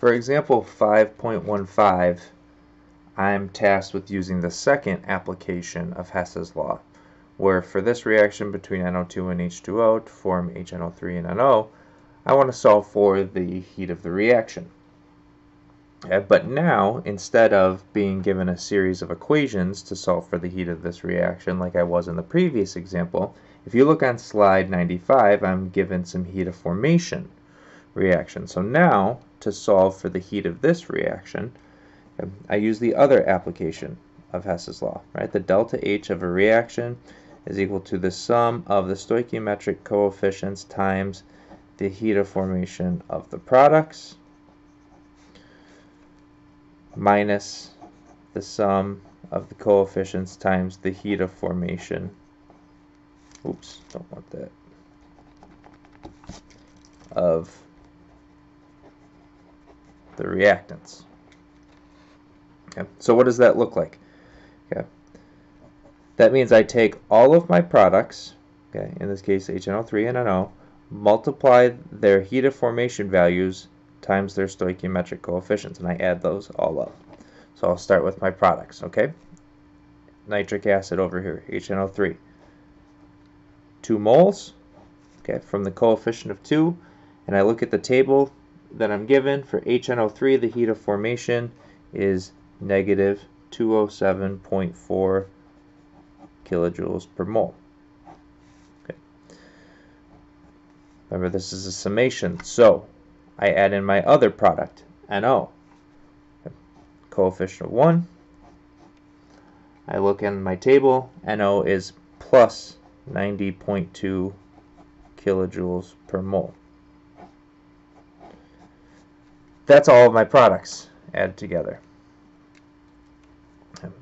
For example 5.15, I'm tasked with using the second application of Hess's law, where for this reaction between NO2 and H2O to form HNO3 and NO, I want to solve for the heat of the reaction. But now, instead of being given a series of equations to solve for the heat of this reaction like I was in the previous example, if you look on slide 95, I'm given some heat of formation reaction. So now, to solve for the heat of this reaction, I use the other application of Hess's law, right? The delta H of a reaction is equal to the sum of the stoichiometric coefficients times the heat of formation of the products minus the sum of the coefficients times the heat of formation. Oops, don't want that. Of the reactants. Okay, so what does that look like? Okay, that means I take all of my products, okay, in this case HNO3 and NO, multiply their heat of formation values times their stoichiometric coefficients, and I add those all up. So I'll start with my products, okay? Nitric acid over here, HNO3. 2 moles, okay, from the coefficient of 2, and I look at the table that I'm given. For HNO3, the heat of formation is negative 207.4 kilojoules per mole. Okay. Remember, this is a summation, so I add in my other product, NO. Okay. Coefficient of 1. I look in my table, NO is plus 90.2 kilojoules per mole. That's all of my products added together.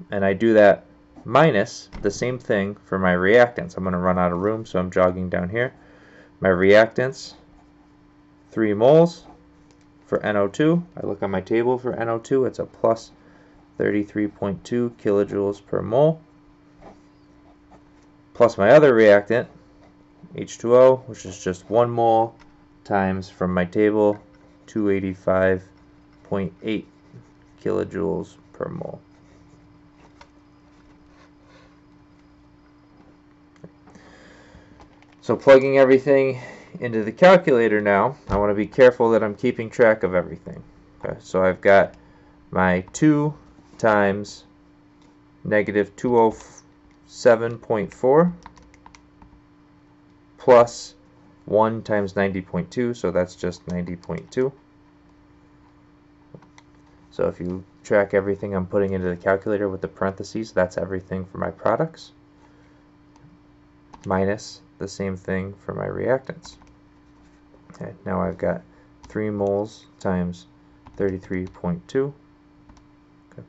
And I do that minus the same thing for my reactants. I'm going to run out of room, so I'm jogging down here. My reactants, 3 moles for NO2. I look on my table for NO2. It's a plus 33.2 kilojoules per mole. Plus my other reactant, H2O, which is just 1 mole, times from my table 285.8 kilojoules per mole. So plugging everything into the calculator now, I want to be careful that I'm keeping track of everything. Okay, so I've got my 2 times negative 207.4 plus 1 times 90.2, so that's just 90.2. So if you track everything I'm putting into the calculator with the parentheses, that's everything for my products, minus the same thing for my reactants. Okay, now I've got 3 moles times 33.2, okay,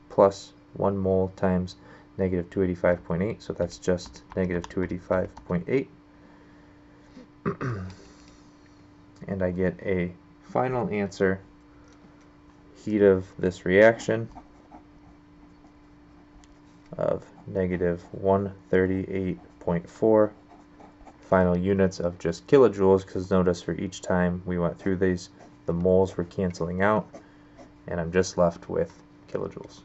plus 1 mole times negative 285.8, so that's just negative 285.8. And I get a final answer, heat of this reaction, of negative 138.4, final units of just kilojoules, because notice for each time we went through these, the moles were canceling out, and I'm just left with kilojoules.